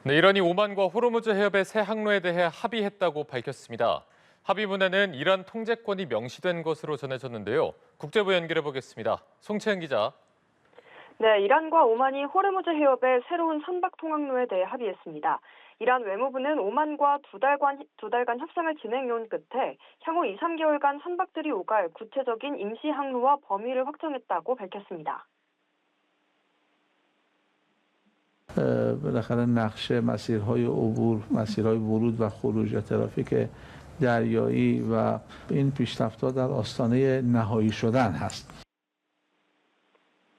네, 이란이 오만과 호르무즈 해협의 새 항로에 대해 합의했다고 밝혔습니다. 합의문에는 이란 통제권이 명시된 것으로 전해졌는데요. 국제부 연결해 보겠습니다. 송채은 기자. 네, 이란과 오만이 호르무즈 해협의 새로운 선박 통항로에 대해 합의했습니다. 이란 외무부는 오만과 두 달간 협상을 진행해온 끝에 향후 2, 3개월간 선박들이 오갈 구체적인 임시 항로와 범위를 확정했다고 밝혔습니다. بالاخره نقشه مسیرهای عبور، مسیرهای ورود و خروج ترافیک دریایی و این پیشرفت‌ها در آستانه نهایی شدن هست.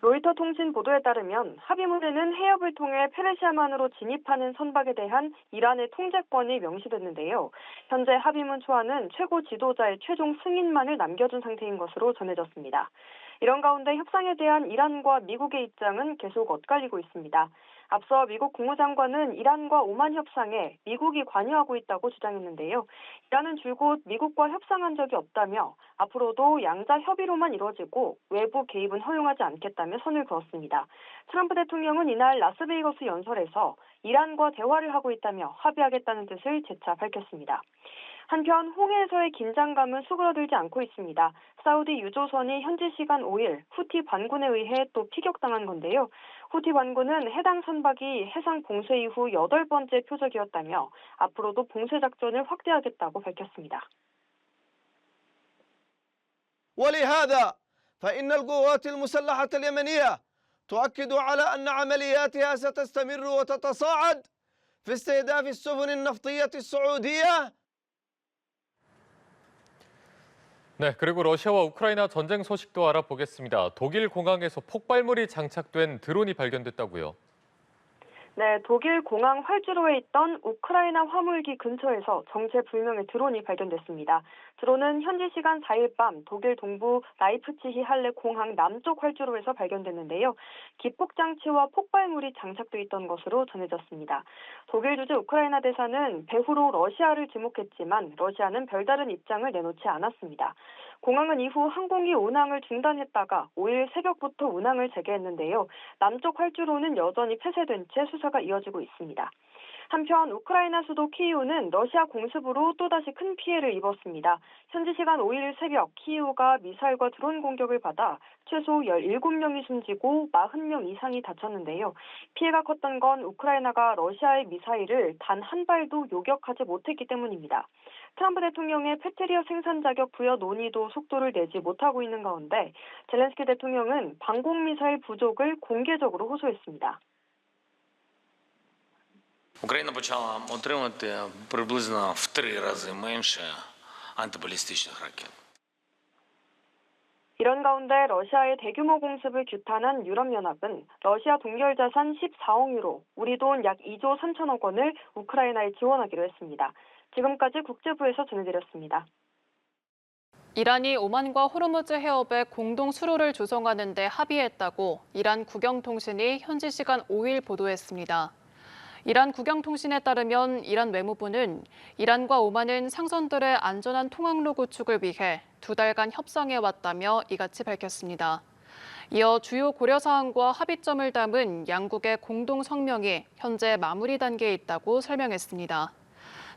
로이터 통신 보도에 따르면 합의문에는 해협을 통해 페르시아만으로 진입하는 선박에 대한 이란의 통제권이 명시됐는데요. 현재 합의문 초안은 최고 지도자의 최종 승인만을 남겨둔 상태인 것으로 전해졌습니다. 이런 가운데 협상에 대한 이란과 미국의 입장은 계속 엇갈리고 있습니다. 앞서 미국 국무장관은 이란과 오만 협상에 미국이 관여하고 있다고 주장했는데요. 이란은 줄곧 미국과 협상한 적이 없다며 앞으로도 양자 협의로만 이루어지고 외부 개입은 허용하지 않겠다며 선을 그었습니다. 트럼프 대통령은 이날 라스베이거스 연설에서 이란과 대화를 하고 있다며 합의하겠다는 뜻을 재차 밝혔습니다. 한편 홍해에서의 긴장감은 수그러들지 않고 있습니다. 사우디 유조선이 현지 시간 5일 후티 반군에 의해 또 피격당한 건데요. 후티 반군은 해당 선박이 해상 봉쇄 이후 8번째 표적이었다며 앞으로도 봉쇄 작전을 확대하겠다고 밝혔습니다. ولهذا فإن القوات المسلحة اليمنية تؤكد على أن عملياتها ستستمر وتتصاعد في استهداف السفن النفطية السعودية. 네, 그리고 러시아와 우크라이나 전쟁 소식도 알아보겠습니다. 독일 공항에서 폭발물이 장착된 드론이 발견됐다고요. 네, 독일 공항 활주로에 있던 우크라이나 화물기 근처에서 정체불명의 드론이 발견됐습니다. 드론은 현지 시간 4일 밤 독일 동부 라이프치히 할레 공항 남쪽 활주로에서 발견됐는데요. 기폭장치와 폭발물이 장착돼 있던 것으로 전해졌습니다. 독일 주재 우크라이나 대사는 배후로 러시아를 지목했지만 러시아는 별다른 입장을 내놓지 않았습니다. 공항은 이후 항공기 운항을 중단했다가 5일 새벽부터 운항을 재개했는데요. 남쪽 활주로는 여전히 폐쇄된 채 수사가 이어지고 있습니다. 한편 우크라이나 수도 키이우는 러시아 공습으로 또다시 큰 피해를 입었습니다. 현지 시간 5일 새벽 키이우가 미사일과 드론 공격을 받아 최소 17명이 숨지고 40명 이상이 다쳤는데요. 피해가 컸던 건 우크라이나가 러시아의 미사일을 단 한 발도 요격하지 못했기 때문입니다. 트럼프 대통령의 패트리어 생산 자격 부여 논의도 속도를 내지 못하고 있는 가운데 젤렌스키 대통령은 방공미사일 부족을 공개적으로 호소했습니다. Україна почала отримати приблизно в 3 рази менше антибалістичних ракет. 이런 가운데 러시아의 대규모 공습을 규탄한 유럽연합은 러시아 동결 자산 14억 유로, 우리 돈 약 2조 3천억 원을 우크라이나에 지원하기로 했습니다. 지금까지 국제부에서 전해드렸습니다. 이란이 오만과 호르무즈 해협에 공동 수로를 조성하는 데 합의했다고 이란 국영통신이 현지 시간 5일 보도했습니다. 이란 국영통신에 따르면 이란 외무부는 이란과 오만은 상선들의 안전한 통항로 구축을 위해 2달간 협상해왔다며 이같이 밝혔습니다. 이어 주요 고려사항과 합의점을 담은 양국의 공동 성명이 현재 마무리 단계에 있다고 설명했습니다.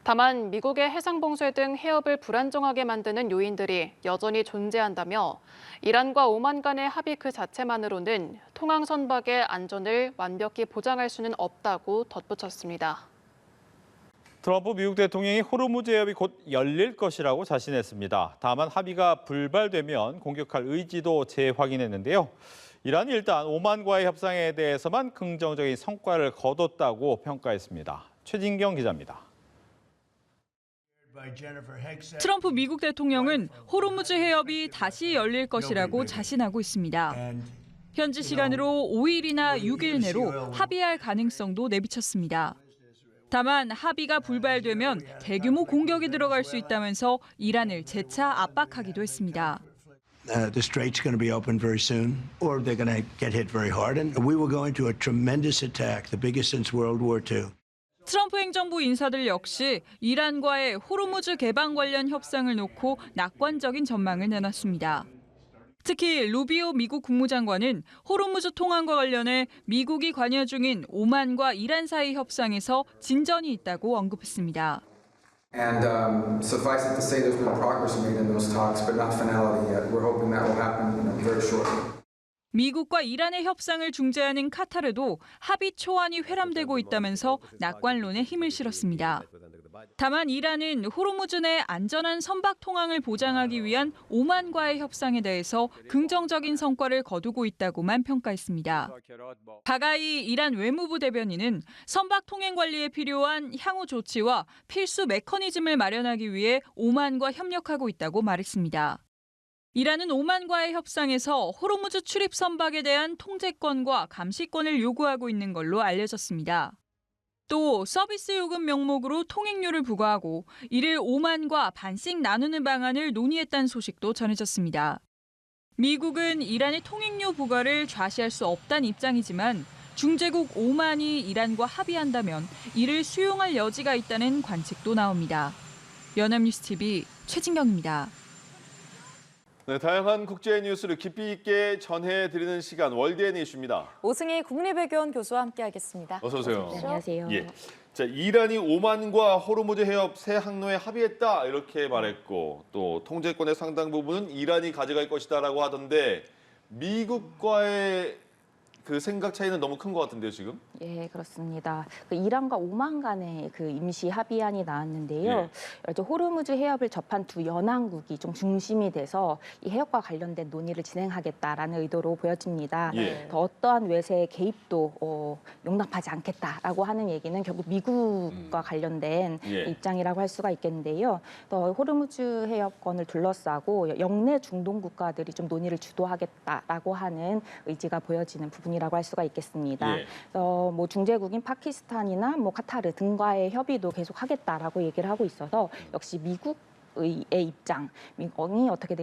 다만 미국의 해상봉쇄 등 해협을 불안정하게 만드는 요인들이 여전히 존재한다며 이란과 오만 간의 합의 그 자체만으로는 통항 선박의 안전을 완벽히 보장할 수는 없다고 덧붙였습니다. 트럼프 미국 대통령이 호르무즈 해협이 곧 열릴 것이라고 자신했습니다. 다만 합의가 불발되면 공격할 의지도 재확인했는데요. 이란이 일단 오만과의 협상에 대해서만 긍정적인 성과를 거뒀다고 평가했습니다. 최진경 기자입니다. 트럼프 미국 대통령은 호르무즈 해협이 다시 열릴 것이라고 자신하고 있습니다. 현지 시간으로 5일이나 6일 내로 합의할 가능성도 내비쳤습니다. 다만 합의가 불발되면 대규모 공격이 들어갈 수 있다면서 이란을 재차 압박하기도 했습니다. The strait's going to be open very soon, or they're going to get hit very hard, and we will go into a tremendous attack, the biggest since World War II. 트럼프 행정부 인사들 역시 이란과의 호르무즈 개방 관련 협상을 놓고 낙관적인 전망을 내놨습니다. 특히 루비오 미국 국무장관은 호르무즈 통항과 관련해 미국이 관여 중인 오만과 이란 사이 협상에서 진전이 있다고 언급했습니다. And suffice it to say there's been progress made in those talks, but not finality yet. We're hoping that will happen very shortly. 미국과 이란의 협상을 중재하는 카타르도 합의 초안이 회람되고 있다면서 낙관론에 힘을 실었습니다. 다만 이란은 호르무즈 내 안전한 선박 통항을 보장하기 위한 오만과의 협상에 대해서 긍정적인 성과를 거두고 있다고만 평가했습니다. 바가이 이란 외무부 대변인은 선박 통행 관리에 필요한 향후 조치와 필수 메커니즘을 마련하기 위해 오만과 협력하고 있다고 말했습니다. 이란은 오만과의 협상에서 호르무즈 출입 선박에 대한 통제권과 감시권을 요구하고 있는 걸로 알려졌습니다. 또 서비스 요금 명목으로 통행료를 부과하고 이를 오만과 반씩 나누는 방안을 논의했다는 소식도 전해졌습니다. 미국은 이란의 통행료 부과를 좌시할 수 없다는 입장이지만 중재국 오만이 이란과 합의한다면 이를 수용할 여지가 있다는 관측도 나옵니다. 연합뉴스 TV 최진경입니다. 네, 다양한 국제 뉴스를 깊이 있게 전해드리는 시간 월드N 이슈입니다. 오승희 국립외교원 교수와 함께하겠습니다. 어서 오세요. 네, 안녕하세요. 예. 자, 이란이 오만과 호르무즈 해협 새 항로에 합의했다 이렇게 말했고 또 통제권의 상당 부분은 이란이 가져갈 것이다라고 하던데 미국과의 그 생각 차이는 너무 큰 것 같은데요, 지금? 예, 그렇습니다. 이란과 오만 간의 그 임시 합의안이 나왔는데요. 이제 호르무즈 해협을 접한 두 연안국이 좀 중심이 돼서 이 해협과 관련된 논의를 진행하겠다라는 의도로 보여집니다. 더 어떠한 외세의 개입도 용납하지 않겠다라고 하는 얘기는 결국 미국과 관련된 입장이라고 할 수가 있겠는데요. 또 호르무즈 해협권을 둘러싸고 영내 중동 국가들이 좀 논의를 주도하겠다라고 하는 의지가 보여지는 부분이라고 할 수가 있겠습니다. 뭐 중재국인 파키스탄이나 뭐 카타르 등과의 협의도 계속하겠다라고 얘기를 하고 있어서 역시 미국의 입장, 미국이 어떻게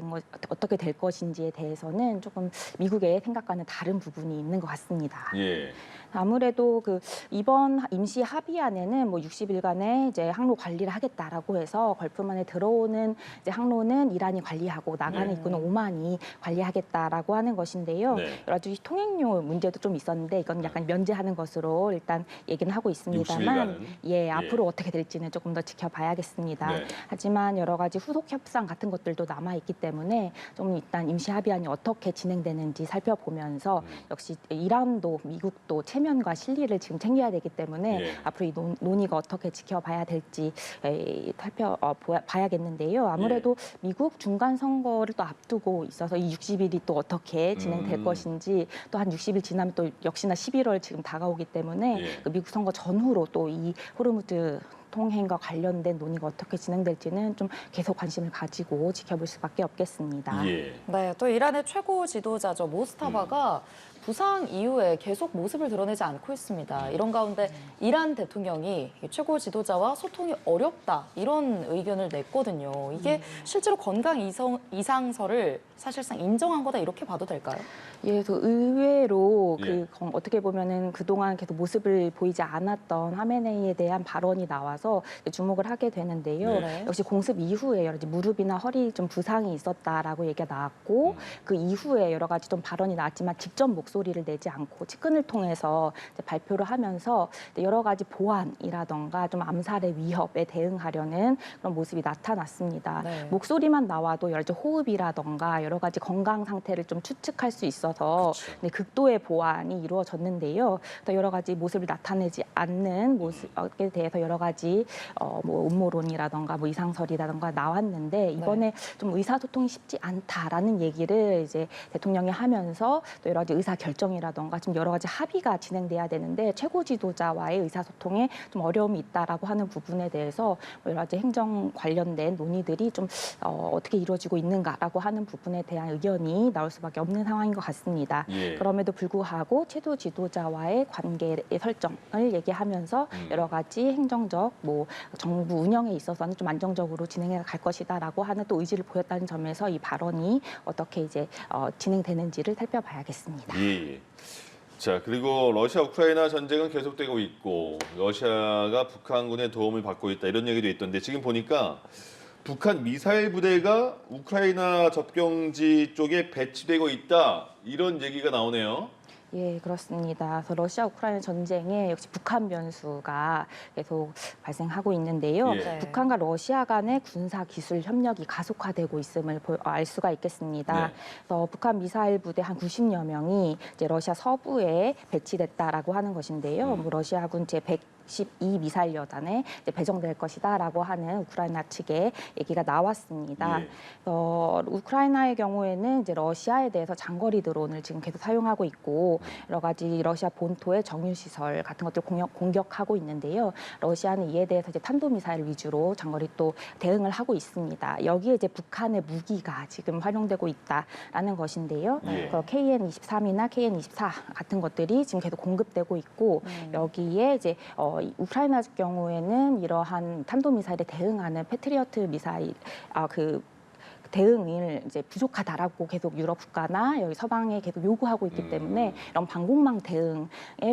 될 것인지에 대해서는 조금 미국의 생각과는 다른 부분이 있는 것 같습니다. 아무래도 그 이번 임시 합의안에는 뭐 60일간의 이제 항로 관리를 하겠다라고 해서 걸프만에 들어오는 이제 항로는 이란이 관리하고 나가는 입구는 오만이 관리하겠다라고 하는 것인데요. 여러 가지 통행료 문제도 좀 있었는데 이건 약간 면제하는 것으로 일단 얘기는 하고 있습니다만, 앞으로 어떻게 될지는 조금 더 지켜봐야겠습니다. 하지만 여러 가지 후속 협상 같은 것들도 남아 있기 때문에 좀 일단 임시 합의안이 어떻게 진행되는지 살펴보면서 역시 이란도 미국도 체면과 실리를 지금 챙겨야 되기 때문에 앞으로 이 논의가 어떻게 지켜봐야 될지 봐야겠는데요. 아무래도 미국 중간 선거를 또 앞두고 있어서 이 60일이 또 어떻게 진행될 것인지 또 한 60일 지나면 또 역시나 11월 지금 다가오기 때문에 그 미국 선거 전후로 또 이 호르무즈 통행과 관련된 논의가 어떻게 진행될지는 좀 계속 관심을 가지고 지켜볼 수밖에 없겠습니다. 네, 또 이란의 최고 지도자죠. 모스타바가 부상 이후에 계속 모습을 드러내지 않고 있습니다. 이런 가운데 이란 대통령이 최고 지도자와 소통이 어렵다 이런 의견을 냈거든요. 이게 실제로 건강 이상설을 사실상 인정한 거다 이렇게 봐도 될까요? 예, 그 의외로 어떻게 보면은 그동안 계속 모습을 보이지 않았던 하메네이에 대한 발언이 나와서 주목을 하게 되는데요. 역시 공습 이후에 여러 가지 무릎이나 허리 좀 부상이 있었다라고 얘기가 나왔고 그 이후에 여러 가지 좀 발언이 나왔지만 직접 목소리를 내지 않고 측근을 통해서 이제 발표를 하면서 여러 가지 보안이라던가 좀 암살의 위협에 대응하려는 그런 모습이 나타났습니다. 목소리만 나와도 여러 가지 호흡이라던가 여러 가지 건강 상태를 좀 추측할 수 있어서 극도의 보완이 이루어졌는데요. 또 여러 가지 모습을 나타내지 않는 모습에 대해서 여러 가지 뭐 음모론이라던가 뭐 이상설이라던가 나왔는데 이번에 좀 의사소통이 쉽지 않다라는 얘기를 이제 대통령이 하면서 또 여러 가지 의사 결정이라던가 좀 여러 가지 합의가 진행돼야 되는데 최고 지도자와의 의사소통에 좀 어려움이 있다라고 하는 부분에 대해서 여러 가지 행정 관련된 논의들이 좀 어떻게 이루어지고 있는가라고 하는 부분에 대한 의견이 나올 수밖에 없는 상황인 것 같습니다. 그럼에도 불구하고 최고 지도자와의 관계의 설정을 얘기하면서 여러 가지 행정적 뭐 정부 운영에 있어서는 좀 안정적으로 진행해 갈 것이다라고 하는 또 의지를 보였다는 점에서 이 발언이 어떻게 이제 진행되는지를 살펴봐야겠습니다. 자, 그리고 러시아 우크라이나 전쟁은 계속되고 있고 러시아가 북한군의 도움을 받고 있다 이런 얘기도 있던데 지금 보니까 북한 미사일 부대가 우크라이나 접경지 쪽에 배치되고 있다 이런 얘기가 나오네요. 예, 그렇습니다. 그래서 러시아 우크라이나 전쟁에 역시 북한 변수가 계속 발생하고 있는데요. 예. 북한과 러시아 간의 군사 기술 협력이 가속화되고 있음을 알 수가 있겠습니다. 네. 그래서 북한 미사일 부대 한 90여 명이 이제 러시아 서부에 배치됐다라고 하는 것인데요. 뭐 러시아군 제112 미사일 여단에 배정될 것이다라고 하는 우크라이나 측의 얘기가 나왔습니다. 예. 우크라이나의 경우에는 이제 러시아에 대해서 장거리 드론을 지금 계속 사용하고 있고 여러 가지 러시아 본토의 정유 시설 같은 것들 공격하고 있는데요. 러시아는 이에 대해서 이제 탄도미사일 위주로 장거리 또 대응을 하고 있습니다. 여기에 이제 북한의 무기가 지금 활용되고 있다라는 것인데요. 예. KN-23이나 KN-24 같은 것들이 지금 계속 공급되고 있고 여기에 이제 우크라이나 경우에는 이러한 탄도미사일에 대응하는 패트리어트 미사일 대응을 이제 부족하다라고 계속 유럽 국가나 여기 서방에 계속 요구하고 있기 때문에 이런 방공망 대응의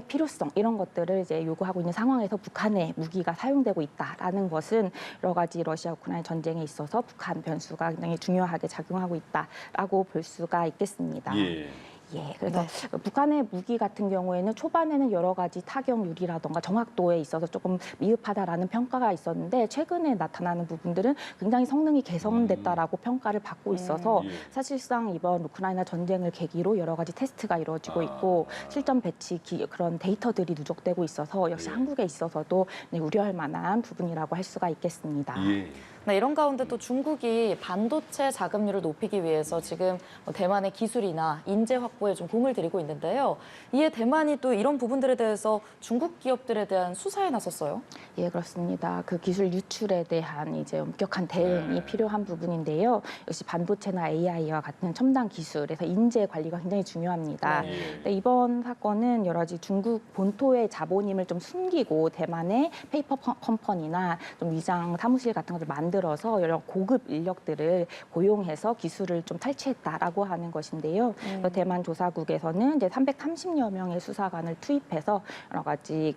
필요성 이런 것들을 이제 요구하고 있는 상황에서 북한의 무기가 사용되고 있다라는 것은 여러 가지 러시아 우크라이나 전쟁에 있어서 북한 변수가 굉장히 중요하게 작용하고 있다라고 볼 수가 있겠습니다. 예. 예, 그래서 북한의 무기 같은 경우에는 초반에는 여러 가지 타격률이라던가 정확도에 있어서 조금 미흡하다라는 평가가 있었는데 최근에 나타나는 부분들은 굉장히 성능이 개선됐다라고 평가를 받고 있어서 사실상 이번 우크라이나 전쟁을 계기로 여러 가지 테스트가 이루어지고 있고 실전 배치 그런 데이터들이 누적되고 있어서 역시 한국에 있어서도 우려할 만한 부분이라고 할 수가 있겠습니다. 예. 네, 이런 가운데 또 중국이 반도체 자금률을 높이기 위해서 지금 대만의 기술이나 인재 확보에 좀 공을 들이고 있는데요. 이에 대만이 또 이런 부분들에 대해서 중국 기업들에 대한 수사에 나섰어요. 예, 그렇습니다. 그 기술 유출에 대한 이제 엄격한 대응이 필요한 부분인데요. 역시 반도체나 AI와 같은 첨단 기술에서 인재 관리가 굉장히 중요합니다. 근데 이번 사건은 여러 가지 중국 본토의 자본임을 좀 숨기고 대만의 페이퍼 컴퍼니나 좀 위장 사무실 같은 것을 만들어서 여러 고급 인력들을 고용해서 기술을 좀 탈취했다라고 하는 것인데요. 대만 조사국에서는 이제 330여 명의 수사관을 투입해서 여러 가지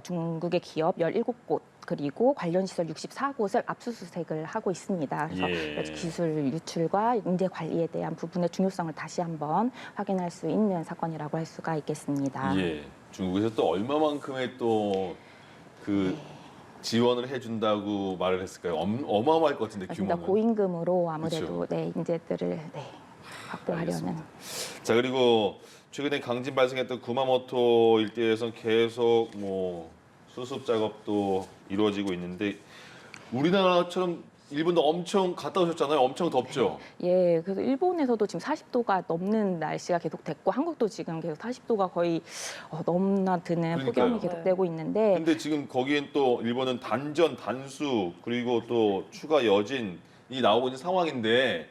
중국의 기업 17곳 그리고 관련 시설 64곳을 압수수색을 하고 있습니다. 그래서 기술 유출과 인재 관리에 대한 부분의 중요성을 다시 한번 확인할 수 있는 사건이라고 할 수가 있겠습니다. 예. 중국에서 또 얼마만큼의 또 지원을 해준다고 말을 했을까요? 어마어마할 것 같은데 규모는. 고임금으로 아무래도 인재들을 확보하려는. 알겠습니다. 자, 그리고 최근에 강진 발생했던 구마모토 일대에선 계속 수습 작업도 이루어지고 있는데 우리나라처럼 일본도 엄청 갔다 오셨잖아요. 엄청 덥죠? 예, 그래서 일본에서도 지금 40도가 넘는 날씨가 계속 됐고 한국도 지금 계속 40도가 거의 넘나드는 폭염이 계속되고 있는데 근데 지금 거기엔 또 일본은 단전, 단수 그리고 또 추가 여진이 나오고 있는 상황인데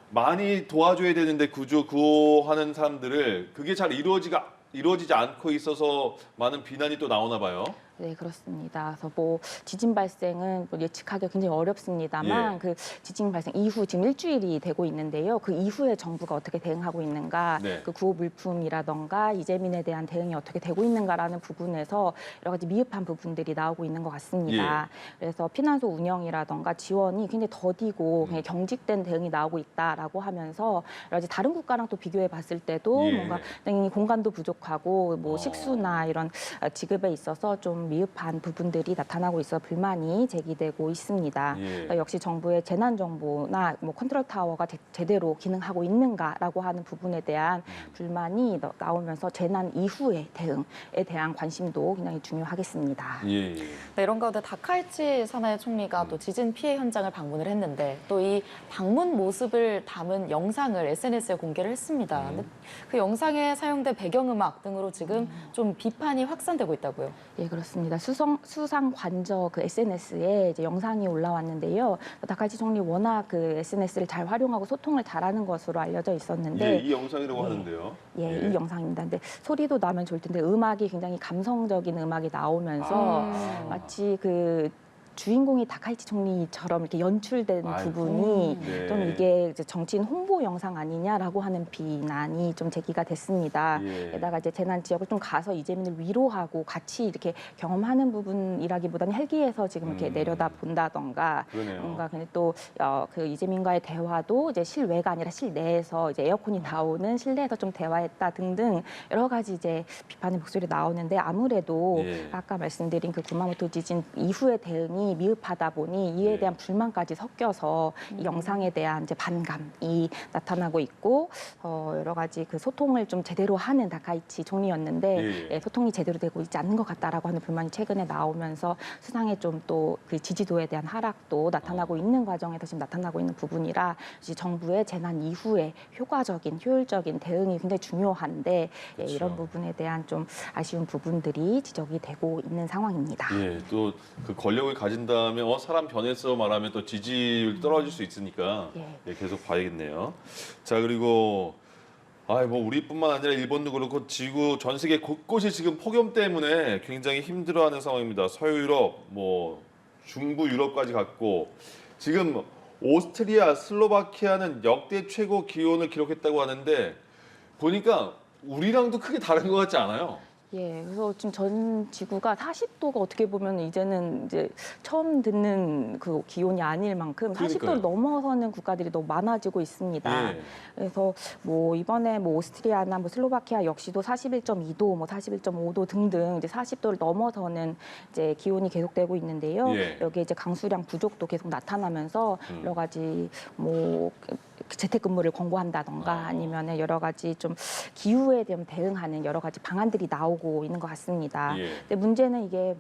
많이 도와줘야 되는데 구호하는 사람들을 그게 잘 이루어지지 않고 있어서 많은 비난이 또 나오나 봐요. 네, 그렇습니다. 그래서 지진 발생은 예측하기 굉장히 어렵습니다만 그 지진 발생 이후 지금 일주일이 되고 있는데요. 그 이후에 정부가 어떻게 대응하고 있는가, 그 구호 물품이라던가 이재민에 대한 대응이 어떻게 되고 있는가라는 부분에서 여러 가지 미흡한 부분들이 나오고 있는 것 같습니다. 그래서 피난소 운영이라던가 지원이 굉장히 더디고 굉장히 경직된 대응이 나오고 있다라고 하면서 여러 가지 다른 국가랑 또 비교해 봤을 때도 뭔가 굉장히 공간도 부족하고 식수나 이런 지급에 있어서 좀 미흡한 부분들이 나타나고 있어 불만이 제기되고 있습니다. 역시 정부의 재난 정보나 컨트롤 타워가 제대로 기능하고 있는가라고 하는 부분에 대한 불만이 나오면서 재난 이후의 대응에 대한 관심도 굉장히 중요하겠습니다. 네, 이런 가운데 다카이치 사나이 총리가 또 지진 피해 현장을 방문을 했는데 또 이 방문 모습을 담은 영상을 SNS에 공개를 했습니다. 근데 그 영상에 사용된 배경음악 등으로 지금 좀 비판이 확산되고 있다고요. 예, 그렇습니다. 수상 관저 SNS에 이제 영상이 올라왔는데요. 다카이치 총리 워낙 SNS를 잘 활용하고 소통을 잘하는 것으로 알려져 있었는데 이 영상이라고 하는데요. 이 영상입니다. 근데 소리도 나면 좋을 텐데 음악이 굉장히 감성적인 음악이 나오면서 마치 주인공이 다카이치 총리처럼 이렇게 연출된 부분이 네. 좀 이게 이제 정치인 홍보 영상 아니냐라고 하는 비난이 좀 제기가 됐습니다. 예. 게다가 이제 재난 지역을 좀 가서 이재민을 위로하고 같이 이렇게 경험하는 부분이라기보다는 헬기에서 지금 이렇게 내려다 본다던가 그러네요. 뭔가 근데 또 그 이재민과의 대화도 이제 실외가 아니라 실내에서 이제 에어컨이 나오는 실내에서 좀 대화했다 등등 여러 가지 이제 비판의 목소리 나오는데 아무래도 예. 아까 말씀드린 그 구마모토 지진 이후의 대응이 미흡하다 보니 이에 예. 대한 불만까지 섞여서 이 영상에 대한 이제 반감이 나타나고 있고 여러 가지 그 소통을 좀 제대로 하는 다카이치 총리였는데 예. 소통이 제대로 되고 있지 않는 것 같다라고 하는 불만이 최근에 나오면서 수상에 좀 또 그 지지도에 대한 하락도 나타나고 있는 과정에서 지금 나타나고 있는 부분이라 이제 정부의 재난 이후에 효과적인 효율적인 대응이 굉장히 중요한데 그렇죠. 이런 부분에 대한 좀 아쉬운 부분들이 지적이 되고 있는 상황입니다. 예, 또 그 권력을 가진 다음에 사람 변해서 말하면 또 지지율 떨어질 수 있으니까 예, 계속 봐야겠네요. 자, 그리고 뭐 우리뿐만 아니라 일본도 그렇고 지구 전 세계 곳곳이 지금 폭염 때문에 굉장히 힘들어하는 상황입니다. 서유럽, 뭐 중부 유럽까지 갔고 지금 오스트리아, 슬로바키아는 역대 최고 기온을 기록했다고 하는데 보니까 우리랑도 크게 다른 것 같지 않아요? 예, 그래서 지금 전 지구가 40도가 어떻게 보면 이제는 이제 처음 듣는 그 기온이 아닐 만큼 40도를 넘어서는 국가들이 너무 많아지고 있습니다. 예. 그래서 뭐 이번에 뭐 오스트리아나 뭐 슬로바키아 역시도 41.2도, 뭐 41.5도 등등 이제 40도를 넘어서는 이제 기온이 계속되고 있는데요. 예. 여기에 이제 강수량 부족도 계속 나타나면서 여러 가지 뭐 재택근무를 권고한다던가 아니면 여러 가지 좀 기후에 대한 대응하는 여러 가지 방안들이 나오고 있는 것 같습니다. 예. 근데 문제는 이게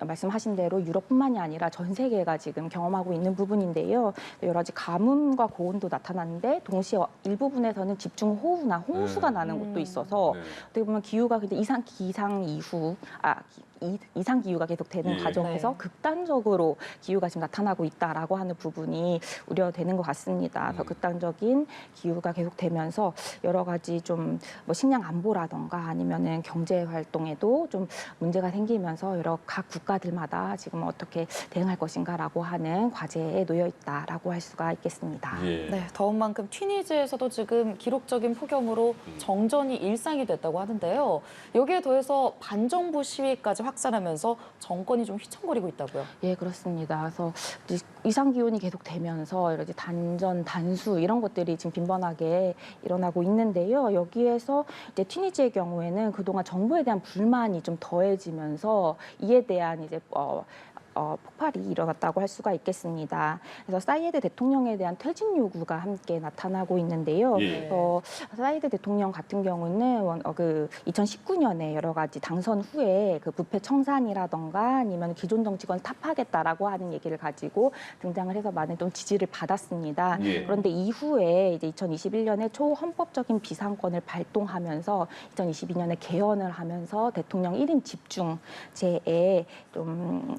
말씀하신 대로 유럽뿐만이 아니라 전 세계가 지금 경험하고 있는 부분인데요. 여러 가지 가뭄과 고온도 나타나는데 동시에 일부분에서는 집중호우나 홍수가 나는 곳도 있어서 어떻게 보면 기후가 근데 이상 기후가 계속 되는 과정에서 극단적으로 기후가 지금 나타나고 있다라고 하는 부분이 우려되는 것 같습니다. 그래서 극단적인 기후가 계속되면서 여러 가지 좀 뭐 식량 안보라던가 아니면은 경제 활동에도 좀 문제가 생기면서 여러 각 국가들마다 지금 어떻게 대응할 것인가라고 하는 과제에 놓여 있다라고 할 수가 있겠습니다. 예. 네, 더운 만큼 튀니지에서도 지금 기록적인 폭염으로 정전이 일상이 됐다고 하는데요. 여기에 더해서 반정부 시위까지 확산하면서 정권이 좀 휘청거리고 있다고요. 예, 그렇습니다. 그래서 이상 기온이 계속 되면서 이렇게 단전, 단수 이런 것들이 지금 빈번하게 일어나고 있는데요. 여기에서 이제 튀니지의 경우에는 그동안 정부에 대한 불만이 좀 더해지면서 이에 대한 이제 폭발이 일어났다고 할 수가 있겠습니다. 그래서 사이에드 대통령에 대한 퇴진 요구가 함께 나타나고 있는데요. 예. 사이에드 대통령 같은 경우는 2019년에 여러 가지 당선 후에 그 부패 청산이라던가 아니면 기존 정치권 타파하겠다라고 하는 얘기를 가지고 등장을 해서 많은 좀 지지를 받았습니다. 예. 그런데 이후에 이제 2021년에 초헌법적인 비상권을 발동하면서 2022년에 개헌을 하면서 대통령 1인 집중제에 좀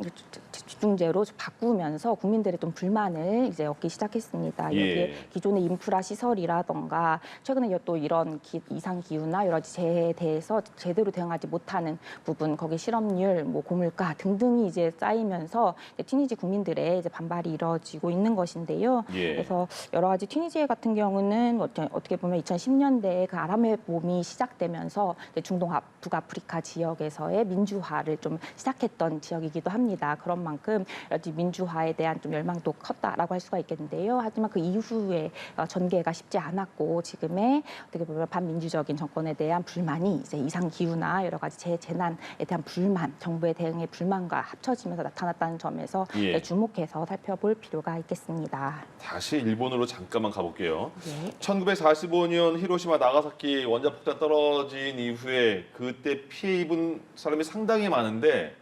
집중제로 바꾸면서 국민들의 좀 불만을 이제 얻기 시작했습니다. 여기에 기존의 인프라 시설이라던가 최근에 또 이런 이상 기후나 여러 가지 재해에 대해서 제대로 대응하지 못하는 부분, 거기 실업률, 뭐 고물가 등등이 이제 쌓이면서 튀니지 국민들의 이제 반발이 이루어지고 있는 것인데요. 그래서 여러 가지 튀니지 같은 경우는 어떻게 보면 2010년대에 그 아랍의 봄이 시작되면서 중동 북아프리카 지역에서의 민주화를 좀 시작했던 지역이기도 합니다. 그런 만큼 민주화에 대한 좀 열망도 컸다라고 할 수가 있겠는데요. 하지만 그 이후에 전개가 쉽지 않았고 지금의 어떻게 보면 반민주적인 정권에 대한 불만이 이제 이상 기후나 여러 가지 재난에 대한 불만, 정부의 대응의 불만과 합쳐지면서 나타났다는 점에서 주목해서 살펴볼 필요가 있겠습니다. 다시 일본으로 잠깐만 가볼게요. 예. 1945년 히로시마 나가사키 원자폭탄 떨어진 이후에 그때 피해 입은 사람이 상당히 많은데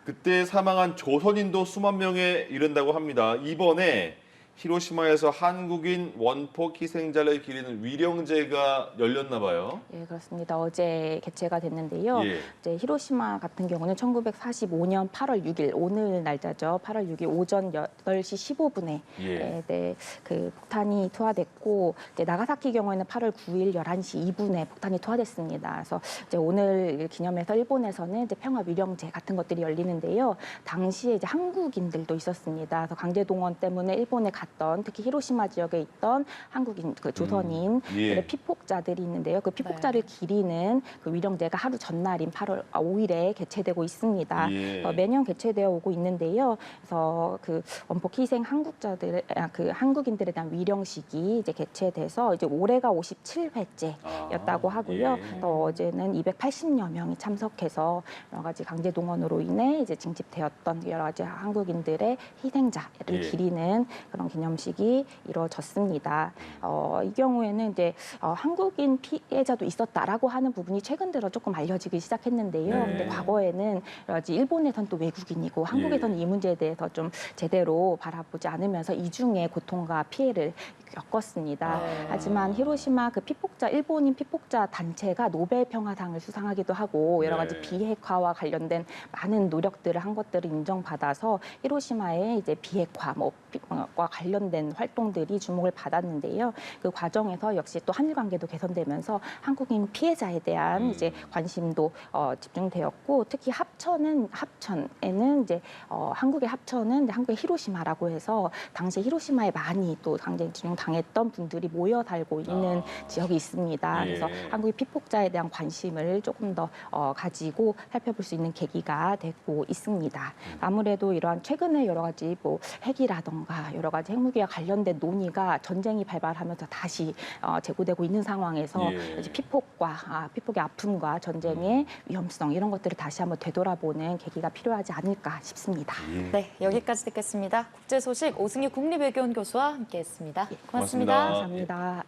그때 사망한 조선인도 수만 명에 이른다고 합니다. 이번에 히로시마에서 한국인 원폭 희생자를 기리는 위령제가 열렸나 봐요. 예, 그렇습니다. 어제 개최가 됐는데요. 예. 이제 히로시마 같은 경우는 1945년 8월 6일 오늘 날짜죠. 8월 6일 오전 8시 15분에 예. 그 폭탄이 투하됐고 이제 나가사키 경우에는 8월 9일 11시 2분에 폭탄이 투하됐습니다. 그래서 이제 오늘 기념해서 일본에서는 이제 평화 위령제 같은 것들이 열리는데요. 당시에 이제 한국인들도 있었습니다. 그래서 강제 동원 때문에 일본에 갔던 특히 히로시마 지역에 있던 한국인 그 조선인들의 피폭자들이 있는데요. 그 피폭자를 기리는 그 위령제가 하루 전날인 8월 5일에 개최되고 있습니다. 매년 개최되어 오고 있는데요. 그래서 그 원폭 희생 그 한국인들에 대한 위령식이 이제 개최돼서 이제 올해가 57회째였다고 하고요. 또 어제는 280여 명이 참석해서 여러 가지 강제 동원으로 인해 이제 징집되었던 여러 가지 한국인들의 희생자를 기리는 그런 기념식이 이루어졌습니다. 이 경우에는 이제 한국인 피해자도 있었다라고 하는 부분이 최근 들어 조금 알려지기 시작했는데요. 근데 과거에는 여러 가지 일본에선 또 외국인이고 한국에서는 이 문제에 대해서 좀 제대로 바라보지 않으면서 이중의 고통과 피해를 겪었습니다. 하지만 히로시마 그 피폭자 일본인 피폭자 단체가 노벨 평화상을 수상하기도 하고 여러 가지 비핵화와 관련된 많은 노력들을 한 것들을 인정받아서 히로시마의 이제 비핵화와 관련된 활동들이 주목을 받았는데요. 그 과정에서 역시 또 한일 관계도 개선되면서 한국인 피해자에 대한 이제 관심도 집중되었고 특히 합천에는 이제 한국의 합천은 한국의 히로시마라고 해서 당시 히로시마에 많이 또 강제 진용당했던 분들이 모여 살고 있는 지역이 있습니다. 그래서 한국의 피폭자에 대한 관심을 조금 더 가지고 살펴볼 수 있는 계기가 되고 있습니다. 아무래도 이러한 최근에 여러 가지 뭐 핵이라던가 여러 가지 핵무기와 관련된 논의가 전쟁이 발발하면서 다시 재고되고 있는 상황에서 이제 피폭의 아픔과 전쟁의 위험성 이런 것들을 다시 한번 되돌아보는 계기가 필요하지 않을까 싶습니다. 네, 여기까지 듣겠습니다. 국제 소식 오승희 국립외교원 교수와 함께했습니다. 고맙습니다. 감사합니다.